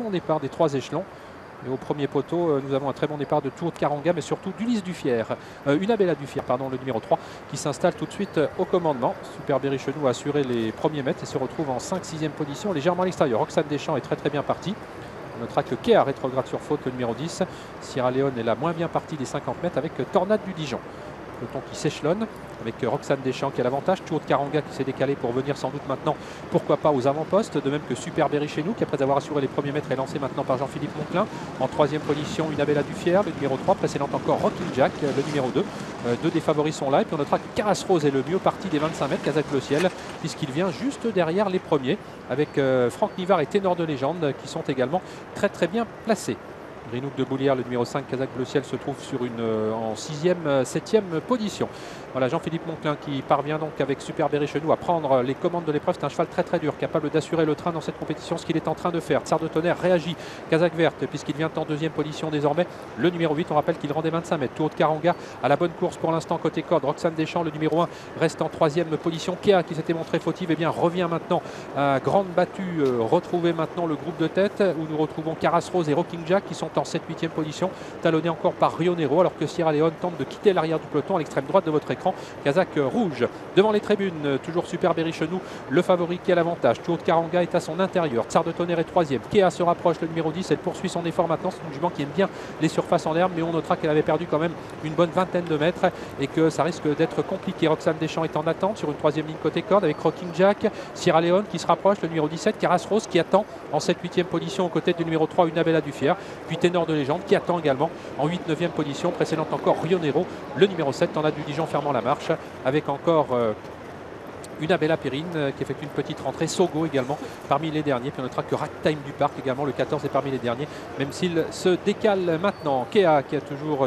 Bon départ des 3 échelons. Et au premier poteau, nous avons un très bon départ de Tour de Karanga, mais surtout d'Ulysse Dufière, Unabella Dufière, pardon, le numéro 3, qui s'installe tout de suite au commandement. Super Bérichenou a assuré les premiers mètres et se retrouve en 5-6e position, légèrement à l'extérieur. Roxane Deschamps est très bien partie. On notera que Kea rétrograde sur faute, le numéro 10. Sierra Leone est la moins bien partie des 50 mètres avec Tornade du Dijon. Peloton qui s'échelonne avec Roxane Deschamps qui a l'avantage, Tour de Karanga qui s'est décalé pour venir sans doute maintenant, pourquoi pas aux avant-postes, de même que Super Bérichenou qui après avoir assuré les premiers mètres est lancé maintenant par Jean-Philippe Monclin. En 3e position, Unabella Dufière, le numéro 3, précédent encore Rocking Jack, le numéro 2. Deux des favoris sont là et puis on notera que Caras Rose est le mieux parti des 25 mètres, Kazakh Bleu Ciel, puisqu'il vient juste derrière les premiers avec Franck Nivard et Ténor de Légende qui sont également très bien placés. Grinouk de Boulière, le numéro 5, Kazakh Bleu Ciel, se trouve sur en 6e, 7e position. Voilà, Jean-Philippe Monclin qui parvient donc avec Super Bérichenou à prendre les commandes de l'épreuve. C'est un cheval très dur, capable d'assurer le train dans cette compétition, ce qu'il est en train de faire. Tsar de Tonnerre réagit, Kazakh Verte, puisqu'il vient en 2e position désormais. Le numéro 8, on rappelle qu'il rendait 25 mètres. Tour de Karanga à la bonne course pour l'instant côté corde. Roxane Deschamps, le numéro 1, reste en 3e position. Kea, qui s'était montré fautive, revient maintenant à grande battue. Retrouver maintenant le groupe de tête où nous retrouvons Caras Rose et Rocking Jack qui sont en 7-8e position, talonné encore par Rio Nero, alors que Sierra Leone tente de quitter l'arrière du peloton à l'extrême droite de votre écran. Kazakh rouge. Devant les tribunes, toujours Super Bérichenou, le favori qui a l'avantage. Tour de Karanga est à son intérieur. Tsar de Tonnerre est 3e. Kea se rapproche, le numéro 10. Elle poursuit son effort maintenant. C'est une jument qui aime bien les surfaces en herbe, mais on notera qu'elle avait perdu quand même une bonne vingtaine de mètres et que ça risque d'être compliqué. Roxane Deschamps est en attente sur une 3e ligne côté corde avec Rocking Jack. Sierra Leone qui se rapproche, le numéro 17. Caras Rose qui attend en 7-8e position aux côtés du numéro 3, Unabella Dufière. Puis Ténor de Légende qui attend également en 8-9e position. Précédent encore Rio Nero, le numéro 7, Tornade du Dijon fermant la marche avec encore Unabella Perrine qui effectue une petite rentrée. Sogo également parmi les derniers. Puis on notera que Ragtime du Parc également, le 14, est parmi les derniers, même s'il se décale maintenant. Kea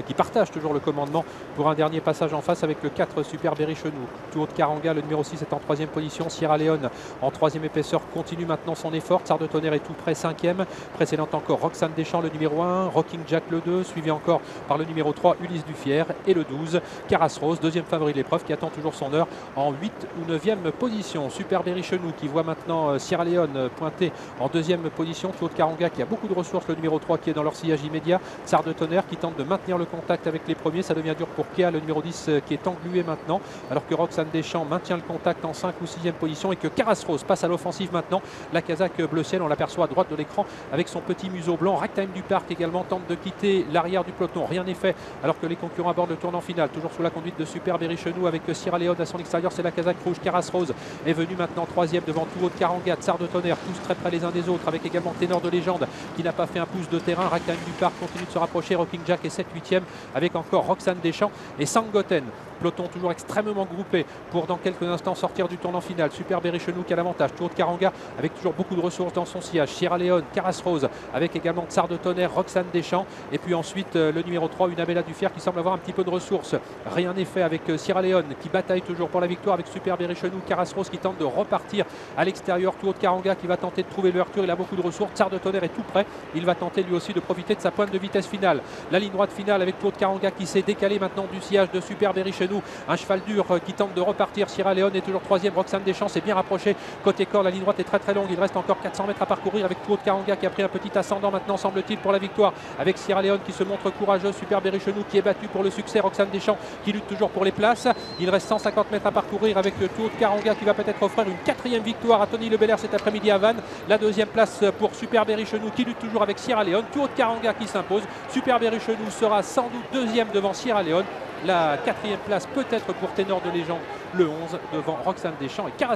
qui partage toujours le commandement pour un dernier passage en face avec le 4 Super Bérichenou. Tour de Karanga, le numéro 6 est en 3e position. Sierra Leone en 3e épaisseur continue maintenant son effort. Tsar de Tonnerre est tout près 5e. Précédent encore Roxane Deschamps, le numéro 1. Rocking Jack, le 2. Suivi encore par le numéro 3, Ulysse Dufière. Et le 12, Caras Rose, 2e favori de l'épreuve, qui attend toujours son heure en 8 ou 9e position. Super Bérichenou qui voit maintenant Sierra Leone pointer en 2e position. Tour de Karanga qui a beaucoup de ressources, le numéro 3 qui est dans leur sillage immédiat. Tsar de Tonnerre qui tente de maintenir le contact avec les premiers. Ça devient dur pour Kea, le numéro 10 qui est englué maintenant, alors que Roxane Deschamps maintient le contact en 5 ou 6e position et que Caras Rose passe à l'offensive maintenant. La Kazakh Bleu Ciel, on l'aperçoit à droite de l'écran avec son petit museau blanc. Ragtime du Parc également tente de quitter l'arrière du peloton. Rien n'est fait alors que les concurrents abordent le tournant final. Toujours sous la conduite de Super Bérichenou avec Sierra Leone à son extérieur. C'est la Kazakh rouge. Caras Rose est venu maintenant 3e devant Tour de Karanga, Tsar de Tonnerre, tous très près les uns des autres, avec également Ténor de Légende qui n'a pas fait un pouce de terrain. Ragtime du Parc continue de se rapprocher. Rocking Jack est 7-8e avec encore Roxane Deschamps et Sangoten. Peloton toujours extrêmement groupé pour dans quelques instants sortir du tournant final. Super Bérichenou qui a l'avantage. Tour de Karanga avec toujours beaucoup de ressources dans son sillage. Sierra Leone, Caras Rose avec également Tsar de Tonnerre, Roxane Deschamps et puis ensuite le numéro 3, Unabella Dufière qui semble avoir un petit peu de ressources. Rien n'est fait avec Sierra Leone qui bataille toujours pour la victoire avec Super Bérichenou. Caras Rose qui tente de repartir à l'extérieur. Tour de Karanga qui va tenter de trouver l'ouverture. Il a beaucoup de ressources. Tsar de Tonnerre est tout près. Il va tenter lui aussi de profiter de sa pointe de vitesse finale. La ligne droite finale avec Tour de Karanga qui s'est décalé maintenant du sillage de Super Bérichenou. Un cheval dur qui tente de repartir. Sierra Leone est toujours 3e. Roxane Deschamps s'est bien rapproché côté corps. La ligne droite est très longue. Il reste encore 400 mètres à parcourir avec Tour de Karanga qui a pris un petit ascendant maintenant, semble-t-il, pour la victoire. Avec Sierra Leone qui se montre courageux. Super Bérichenou qui est battu pour le succès. Roxane Deschamps qui lutte toujours pour les places. Il reste 150 mètres à parcourir avec le Tour de Karanga qui va peut-être offrir une 4e victoire à Tony Le Belair cet après-midi à Vannes. La 2e place pour Super Bérichenou qui lutte toujours avec Sierra Leone. Tour de Karanga qui s'impose. Super Bérichenou sera sans doute 2e devant Sierra Leone. La 4e place peut-être pour Ténor de Légende, le 11 devant Roxane Deschamps et Caras.